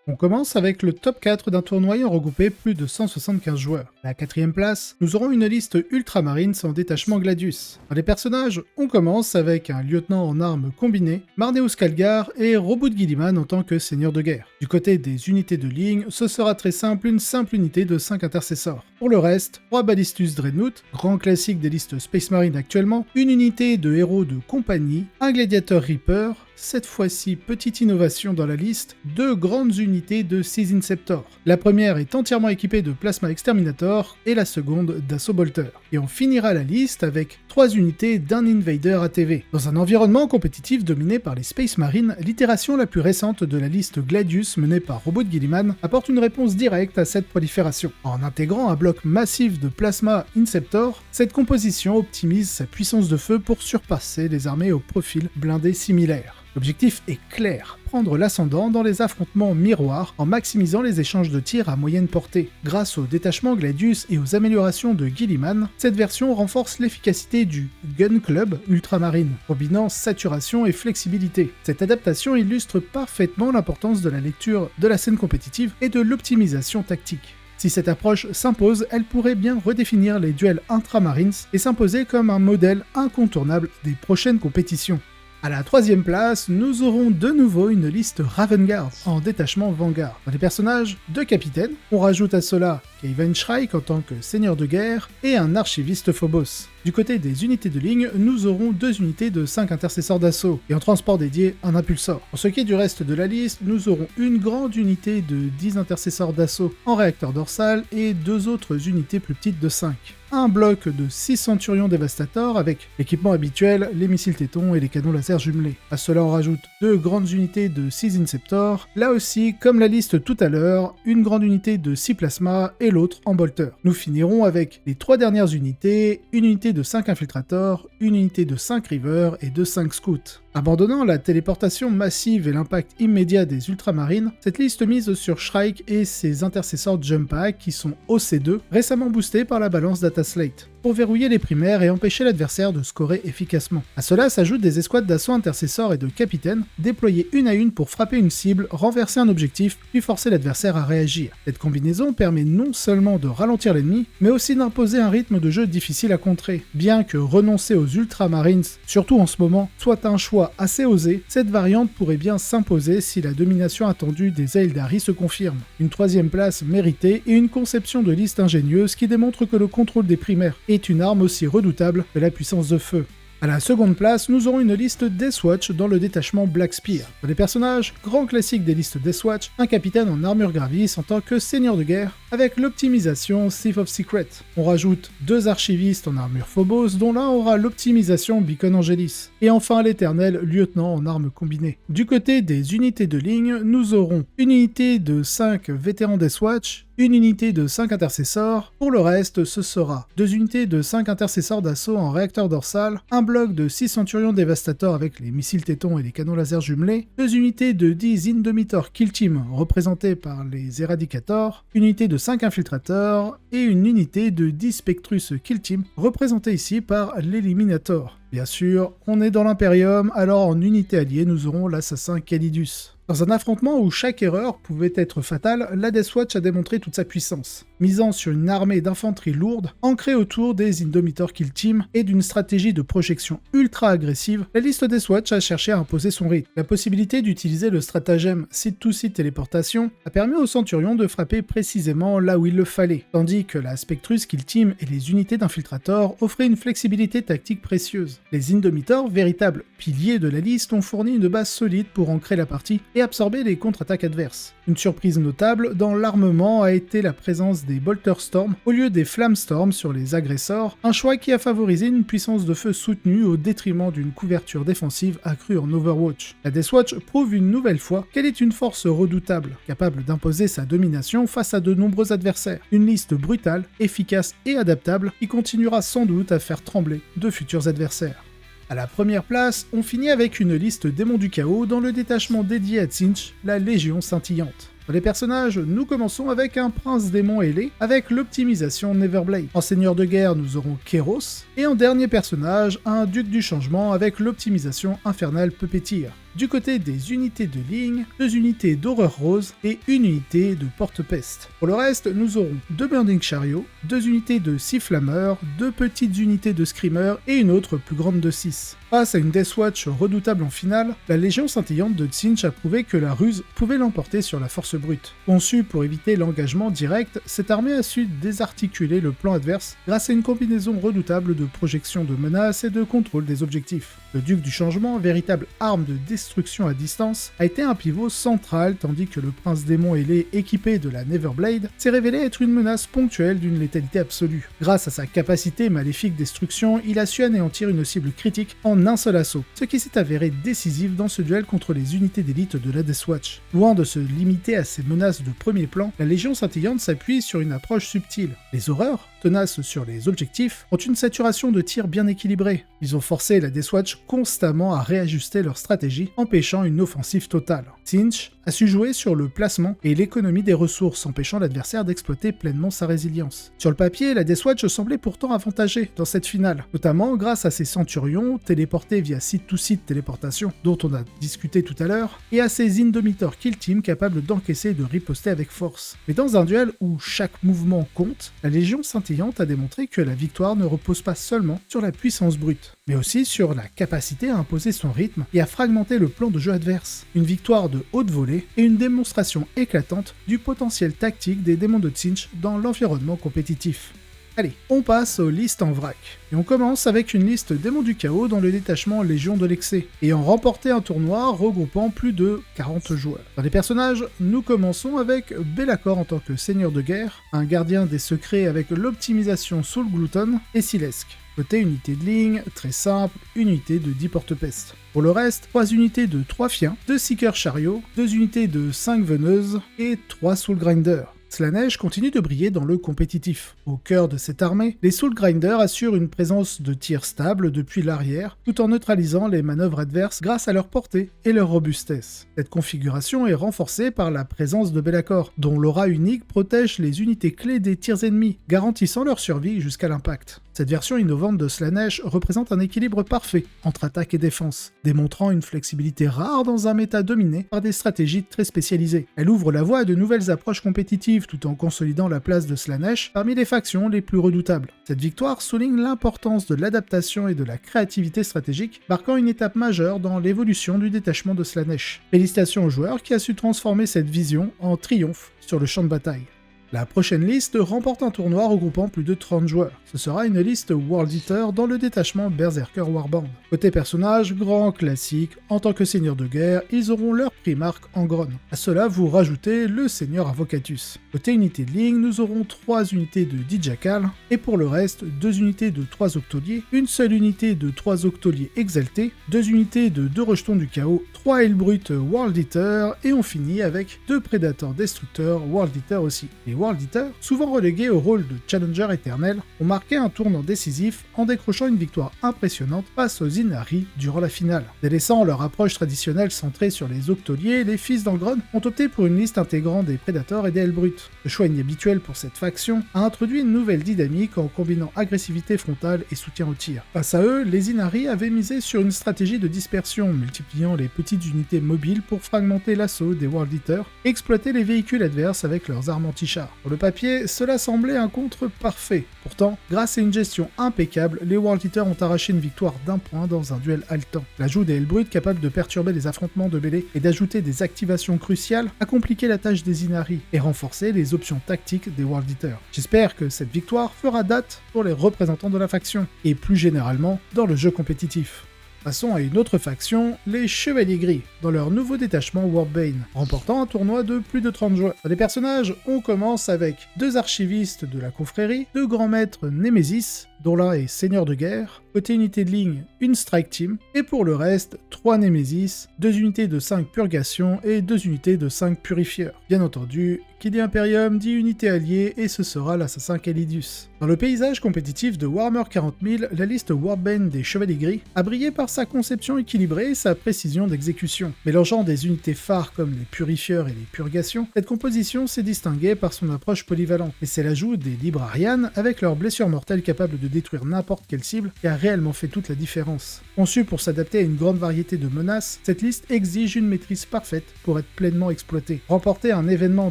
On commence avec le top 4 d'un tournoi ayant regroupé plus de 175 joueurs. À la 4ème place, nous aurons une liste Ultramarines en détachement Gladius. Dans les personnages, on commence avec un lieutenant en armes combinées, Marneus Calgar et Robot Guilliman en tant que seigneur de guerre. Du côté des unités de ligne, ce sera très simple, une simple unité de 5 intercesseurs. Pour le reste, Roi Ballistus Dreadnought, grand classique des listes Space Marine actuellement, une unité de héros de compagnie, un gladiateur Reaper, cette fois-ci petite innovation dans la liste, 2 grandes unités de 6 Inceptor. La première est entièrement équipée de Plasma Exterminator et la seconde d'Assaut Bolter. Et on finira la liste avec 3 unités d'un Invader ATV. Dans un environnement compétitif dominé par les Space Marines, l'itération la plus récente de la liste Gladius menée par Robot Guilliman apporte une réponse directe à cette prolifération. En intégrant un bloc massif de Plasma Inceptor, cette composition optimise sa puissance de feu pour surpasser les armées au profil blindé similaire. L'objectif est clair, prendre l'ascendant dans les affrontements miroirs en maximisant les échanges de tirs à moyenne portée. Grâce au détachement Gladius et aux améliorations de Guilliman, cette version renforce l'efficacité du Gun Club Ultramarine, combinant saturation et flexibilité. Cette adaptation illustre parfaitement l'importance de la lecture de la scène compétitive et de l'optimisation tactique. Si cette approche s'impose, elle pourrait bien redéfinir les duels intramarines et s'imposer comme un modèle incontournable des prochaines compétitions. À la 3ème place, nous aurons de nouveau une liste Ravengard en détachement Vanguard. Dans les personnages, 2 capitaines, on rajoute à cela Kevin Shrike en tant que seigneur de guerre et un archiviste Phobos. Du côté des unités de ligne, nous aurons 2 unités de 5 intercesseurs d'assaut et en transport dédié, un impulsor. Pour ce qui est du reste de la liste, nous aurons une grande unité de 10 intercesseurs d'assaut en réacteur dorsal et 2 autres unités plus petites de 5. Un bloc de 6 Centurions Devastator avec l'équipement habituel, les missiles tétons et les canons laser jumelés. À cela on rajoute 2 grandes unités de 6 Inceptor, là aussi, comme la liste tout à l'heure, une grande unité de 6 Plasma et l'autre en Bolter. Nous finirons avec les 3 dernières unités, une unité de 5 Infiltrators, une unité de 5 Reavers et de 5 Scouts. Abandonnant la téléportation massive et l'impact immédiat des ultramarines, cette liste mise sur Shrike et ses intercesseurs Jump Pack qui sont OC2, récemment boostés par la balance Data Slate, pour verrouiller les primaires et empêcher l'adversaire de scorer efficacement. À cela s'ajoutent des escouades d'assaut intercesseurs et de capitaines, déployés une à une pour frapper une cible, renverser un objectif, puis forcer l'adversaire à réagir. Cette combinaison permet non seulement de ralentir l'ennemi, mais aussi d'imposer un rythme de jeu difficile à contrer. Bien que renoncer aux ultramarines, surtout en ce moment, soit un choix assez osé, cette variante pourrait bien s'imposer si la domination attendue des Aeldari se confirme. Une 3ème place méritée et une conception de liste ingénieuse qui démontre que le contrôle des primaires est une arme aussi redoutable que la puissance de feu. À la 2ème place, nous aurons une liste Deathwatch dans le détachement Black Spear. Dans les personnages, grand classique des listes Deathwatch, un capitaine en armure Gravis en tant que seigneur de guerre, avec l'optimisation Thief of Secret. On rajoute 2 archivistes en armure Phobos, dont l'un aura l'optimisation Beacon Angelis. Et enfin l'éternel lieutenant en armes combinées. Du côté des unités de ligne, nous aurons une unité de 5 vétérans Deathwatch, une unité de 5 intercesseurs, pour le reste ce sera 2 unités de 5 intercesseurs d'assaut en réacteur dorsal, un bloc de 6 Centurions Devastator avec les missiles tétons et les canons laser jumelés, 2 unités de 10 Indomitor Kill Team représentées par les Eradicators, une unité de 5 Infiltrateurs et une unité de 10 Spectrus Kill Team représentée ici par l'Eliminator. Bien sûr, on est dans l'Imperium, alors en unité alliée nous aurons l'assassin Calidus. Dans un affrontement où chaque erreur pouvait être fatale, la Deathwatch a démontré toute sa puissance, misant sur une armée d'infanterie lourde, ancrée autour des Indomitor Kill Team et d'une stratégie de projection ultra agressive, la liste Deathwatch a cherché à imposer son rythme. La possibilité d'utiliser le stratagème site-to-site téléportation a permis aux Centurions de frapper précisément là où il le fallait, tandis que la Spectrus Kill Team et les unités d'infiltrateurs offraient une flexibilité tactique précieuse. Les Indomitors, véritables piliers de la liste, ont fourni une base solide pour ancrer la partie et absorber les contre-attaques adverses. Une surprise notable dans l'armement a été la présence des Bolter Storm au lieu des Flamme Storm sur les agresseurs, un choix qui a favorisé une puissance de feu soutenue au détriment d'une couverture défensive accrue en Overwatch. La Deathwatch prouve une nouvelle fois qu'elle est une force redoutable, capable d'imposer sa domination face à de nombreux adversaires. Une liste brutale, efficace et adaptable qui continuera sans doute à faire trembler de futurs adversaires. À la 1ère place, on finit avec une liste démons du chaos dans le détachement dédié à Tzeentch, la Légion scintillante. Dans les personnages, nous commençons avec un prince démon ailé, avec l'optimisation Neverblade. En seigneur de guerre, nous aurons Kéros, et en dernier personnage, un duc du changement avec l'optimisation infernale Puppeteer. Du côté des unités de ligne, 2 unités d'horreur rose et 1 unité de porte-peste. Pour le reste, nous aurons 2 Burning Chariot, 2 unités de 6 flammeurs, 2 petites unités de screamers et une autre plus grande de 6. Face à une Deathwatch redoutable en finale, la Légion scintillante de Tzeentch a prouvé que la ruse pouvait l'emporter sur la force brute. Conçue pour éviter l'engagement direct, cette armée a su désarticuler le plan adverse grâce à une combinaison redoutable de projection de menaces et de contrôle des objectifs. Le Duc du Changement, véritable arme de destruction à distance, a été un pivot central tandis que le Prince Démon ailé équipé de la Neverblade s'est révélé être une menace ponctuelle d'une létalité absolue. Grâce à sa capacité maléfique destruction, il a su anéantir une cible critique en un seul assaut, ce qui s'est avéré décisif dans ce duel contre les unités d'élite de la Deathwatch. Loin de se limiter à ces menaces de premier plan, la Légion scintillante s'appuie sur une approche subtile. Les horreurs, tenaces sur les objectifs, ont une saturation de tir bien équilibrée. Ils ont forcé la Deathwatch constamment à réajuster leur stratégie, empêchant une offensive totale. Tzeentch a su jouer sur le placement et l'économie des ressources, empêchant l'adversaire d'exploiter pleinement sa résilience. Sur le papier, la Deathwatch semblait pourtant avantagée dans cette finale, notamment grâce à ses centurions téléportés via site-to-site téléportation, dont on a discuté tout à l'heure, et à ses Indomitor Kill Team capables d'encaisser et de riposter avec force. Mais dans un duel où chaque mouvement compte, la Légion scintillante a démontré que la victoire ne repose pas seulement sur la puissance brute, mais aussi sur la capacité à imposer son rythme et à fragmenter le plan de jeu adverse. Une victoire de haute volée et une démonstration éclatante du potentiel tactique des démons de Tzeentch dans l'environnement compétitif. Allez, on passe aux listes en vrac. Et on commence avec une liste démons du chaos dans le détachement Légion de l'Excès, ayant remporté un tournoi regroupant plus de 40 joueurs. Dans les personnages, nous commençons avec Be'lakor en tant que seigneur de guerre, un gardien des secrets avec l'optimisation Soul Glutton et Silesk. Côté unité de ligne, très simple, une unité de 10 porte-peste. Pour le reste, 3 unités de 3 fiens, 2 Seeker Chariot, 2 unités de 5 veneuses et 3 Soul Grinders. Slaanesh continue de briller dans le compétitif. Au cœur de cette armée, les Soul Grinders assurent une présence de tir stable depuis l'arrière, tout en neutralisant les manœuvres adverses grâce à leur portée et leur robustesse. Cette configuration est renforcée par la présence de Be'lakor, dont l'aura unique protège les unités clés des tirs ennemis, garantissant leur survie jusqu'à l'impact. Cette version innovante de Slaanesh représente un équilibre parfait entre attaque et défense, démontrant une flexibilité rare dans un méta dominé par des stratégies très spécialisées. Elle ouvre la voie à de nouvelles approches compétitives tout en consolidant la place de Slaanesh parmi les factions les plus redoutables. Cette victoire souligne l'importance de l'adaptation et de la créativité stratégique, marquant une étape majeure dans l'évolution du détachement de Slaanesh. Félicitations au joueur qui a su transformer cette vision en triomphe sur le champ de bataille. La prochaine liste remporte un tournoi regroupant plus de 30 joueurs. Ce sera une liste World Eater dans le détachement Berserker Warband. Côté personnage, grand classique, en tant que seigneur de guerre, ils auront leur primarque Angron. À cela, vous rajoutez le seigneur Avocatus. Côté unité de ligne, nous aurons 3 unités de Dijakal, et pour le reste, 2 unités de 3 Octoliers, une seule unité de 3 Octoliers exaltés, 2 unités de 2 rejetons du chaos, 3 Hellbrutes World Eater, et on finit avec 2 Predators Destructeurs World Eater aussi. Les World Eater, souvent relégués au rôle de challenger éternel, ont marqué un tournant décisif en décrochant une victoire impressionnante face aux Inari durant la finale. Délaissant leur approche traditionnelle centrée sur les Octoliers, les fils d'Angron ont opté pour une liste intégrant des Predators et des Hellbrutes. Le choix inhabituel pour cette faction a introduit une nouvelle dynamique en combinant agressivité frontale et soutien au tir. Face à eux, les Inari avaient misé sur une stratégie de dispersion, multipliant les petites unités mobiles pour fragmenter l'assaut des World Eaters et exploiter les véhicules adverses avec leurs armes anti-chars. Pour le papier, cela semblait un contre parfait. Pourtant, grâce à une gestion impeccable, les World Eaters ont arraché une victoire d'1 point dans un duel haletant. L'ajout des Hellbrutes capables de perturber les affrontements de mêlée et d'ajouter des activations cruciales a compliqué la tâche des Inari et renforcé les options tactiques des World Eaters. J'espère que cette victoire fera date pour les représentants de la faction, et plus généralement dans le jeu compétitif. Passons à une autre faction, les Chevaliers Gris, dans leur nouveau détachement Warbane, remportant un tournoi de plus de 30 joueurs. Dans les personnages, on commence avec 2 archivistes de la confrérie, 2 grands maîtres Némésis, dont l'un est seigneur de guerre, côté unité de ligne, une strike team, et pour le reste, 3 Némésis, 2 unités de 5 purgations et 2 unités de 5 purifieurs. Bien entendu, qui dit Imperium dit unité alliée, et ce sera l'assassin Calidus. Dans le paysage compétitif de Warhammer 40 000, la liste Warbane des Chevaliers Gris a brillé par sa conception équilibrée et sa précision d'exécution. Mélangeant des unités phares comme les purifieurs et les purgations, cette composition s'est distinguée par son approche polyvalente, et c'est l'ajout des Librarians avec leurs blessures mortelles capables de de détruire n'importe quelle cible qui a réellement fait toute la différence. Conçue pour s'adapter à une grande variété de menaces, cette liste exige une maîtrise parfaite pour être pleinement exploitée. Remporter un événement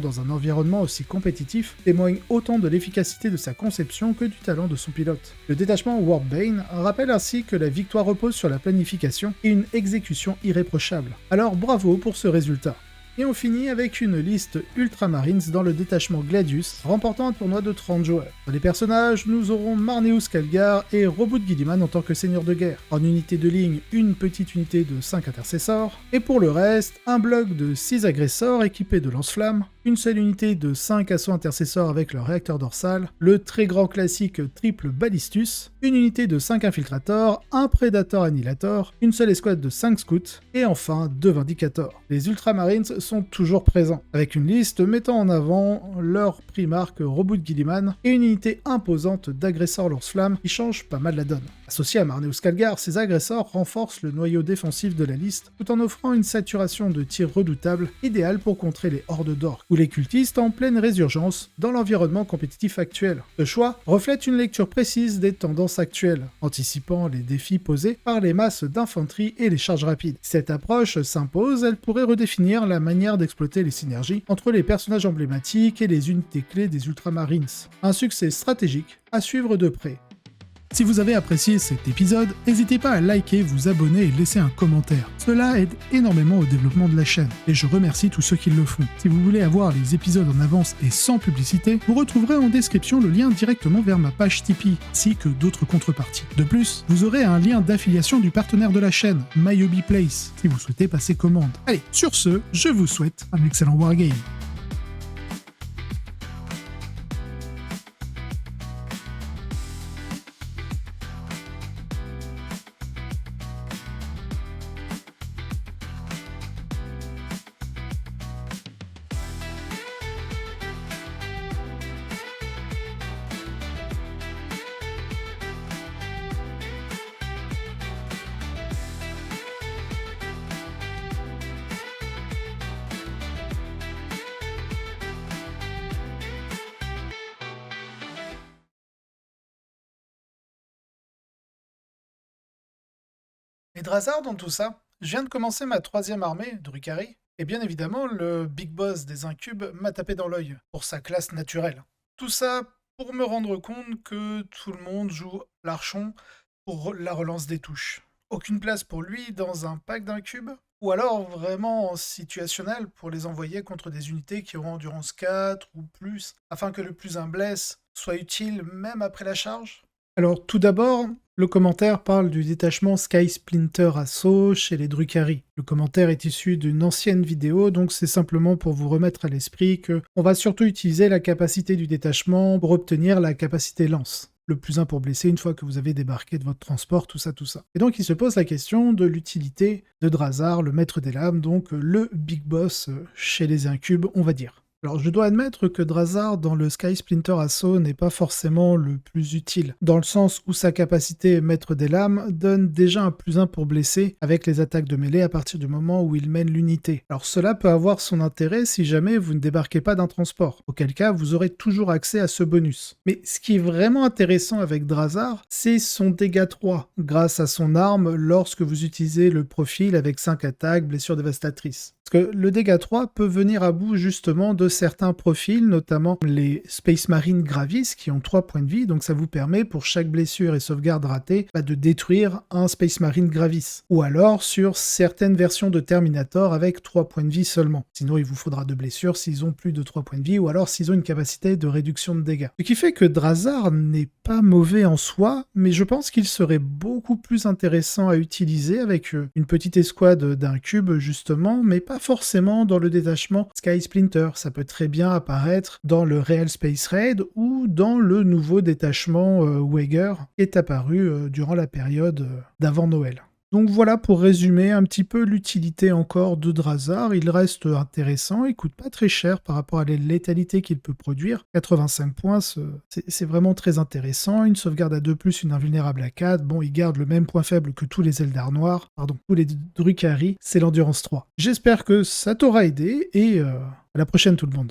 dans un environnement aussi compétitif témoigne autant de l'efficacité de sa conception que du talent de son pilote. Le détachement Warpbane rappelle ainsi que la victoire repose sur la planification et une exécution irréprochable. Alors bravo pour ce résultat. Et on finit avec une liste Ultramarines dans le détachement Gladius, remportant un tournoi de 30 joueurs. Dans les personnages, nous aurons Marneus Calgar et Roboute Guilliman en tant que seigneur de guerre. En unité de ligne, une petite unité de 5 intercesseurs, et pour le reste, un bloc de 6 agresseurs équipés de lance-flammes, une seule unité de 5 assauts intercesseurs avec leur réacteur dorsal, le très grand classique triple Ballistus, une unité de 5 infiltrators, un prédateur annihilator, une seule escouade de 5 scouts, et enfin 2 vindicators. Les Ultramarines sont toujours présents, avec une liste mettant en avant leur primarque Roboute Guilliman et une unité imposante d'agresseurs lance-flammes qui change pas mal la donne. Associés à Marneus Calgar, ces agresseurs renforcent le noyau défensif de la liste tout en offrant une saturation de tir redoutable, idéale pour contrer les hordes d'orques ou les cultistes en pleine résurgence dans l'environnement compétitif actuel. Ce choix reflète une lecture précise des tendances actuelles, anticipant les défis posés par les masses d'infanterie et les charges rapides. Si cette approche s'impose, elle pourrait redéfinir la manière d'exploiter les synergies entre les personnages emblématiques et les unités clés des Ultramarines. Un succès stratégique à suivre de près. Si vous avez apprécié cet épisode, n'hésitez pas à liker, vous abonner et laisser un commentaire. Cela aide énormément au développement de la chaîne, et je remercie tous ceux qui le font. Si vous voulez avoir les épisodes en avance et sans publicité, vous retrouverez en description le lien directement vers ma page Tipeee, ainsi que d'autres contreparties. De plus, vous aurez un lien d'affiliation du partenaire de la chaîne, MyHobbyPlace, si vous souhaitez passer commande. Allez, sur ce, je vous souhaite un excellent wargame. Et Drazhar dans tout ça, je viens de commencer ma 3e armée, Drukhari, et bien évidemment, le big boss des incubes m'a tapé dans l'œil, pour sa classe naturelle. Tout ça pour me rendre compte que tout le monde joue l'archon pour la relance des touches. Aucune place pour lui dans un pack d'incubes, ou alors vraiment en situationnel pour les envoyer contre des unités qui auront endurance 4 ou plus, afin que le plus un blesse soit utile même après la charge. Alors tout d'abord, le commentaire parle du détachement Sky Splinter Assault chez les Drukhari. Le commentaire est issu d'une ancienne vidéo, donc c'est simplement pour vous remettre à l'esprit qu'on va surtout utiliser la capacité du détachement pour obtenir la capacité lance. Le plus un pour blesser une fois que vous avez débarqué de votre transport, tout ça. Et donc il se pose la question de l'utilité de Drazhar, le maître des lames, donc le big boss chez les incubes, on va dire. Alors je dois admettre que Drazhar dans le Sky Splinter Assault n'est pas forcément le plus utile, dans le sens où sa capacité maître des lames donne déjà un +1 pour blesser avec les attaques de mêlée à partir du moment où il mène l'unité. Alors cela peut avoir son intérêt si jamais vous ne débarquez pas d'un transport, auquel cas vous aurez toujours accès à ce bonus. Mais ce qui est vraiment intéressant avec Drazhar, c'est son dégât 3, grâce à son arme lorsque vous utilisez le profil avec 5 attaques, blessures dévastatrices. Parce que le dégât 3 peut venir à bout justement de certains profils, notamment les Space Marine Gravis qui ont 3 points de vie, donc ça vous permet pour chaque blessure et sauvegarde ratée de détruire un Space Marine Gravis. Ou alors sur certaines versions de Terminator avec 3 points de vie seulement. Sinon il vous faudra 2 blessures s'ils ont plus de 3 points de vie ou alors s'ils ont une capacité de réduction de dégâts. Ce qui fait que Drazhar n'est pas mauvais en soi, mais je pense qu'il serait beaucoup plus intéressant à utiliser avec une petite escouade d'un cube justement, mais pas forcément dans le détachement Sky Splinter. Ça peut très bien apparaître dans le Real Space Raid ou dans le nouveau détachement Wager qui est apparu durant la période d'avant Noël. Donc voilà pour résumer un petit peu l'utilité encore de Drazhar. Il reste intéressant, il coûte pas très cher par rapport à la létalité qu'il peut produire. 85 points, c'est vraiment très intéressant. Une sauvegarde à 2+, une invulnérable à 4. Bon, il garde le même point faible que tous les Eldar noirs, tous les Drukhari, c'est l'endurance 3. J'espère que ça t'aura aidé et à la prochaine tout le monde.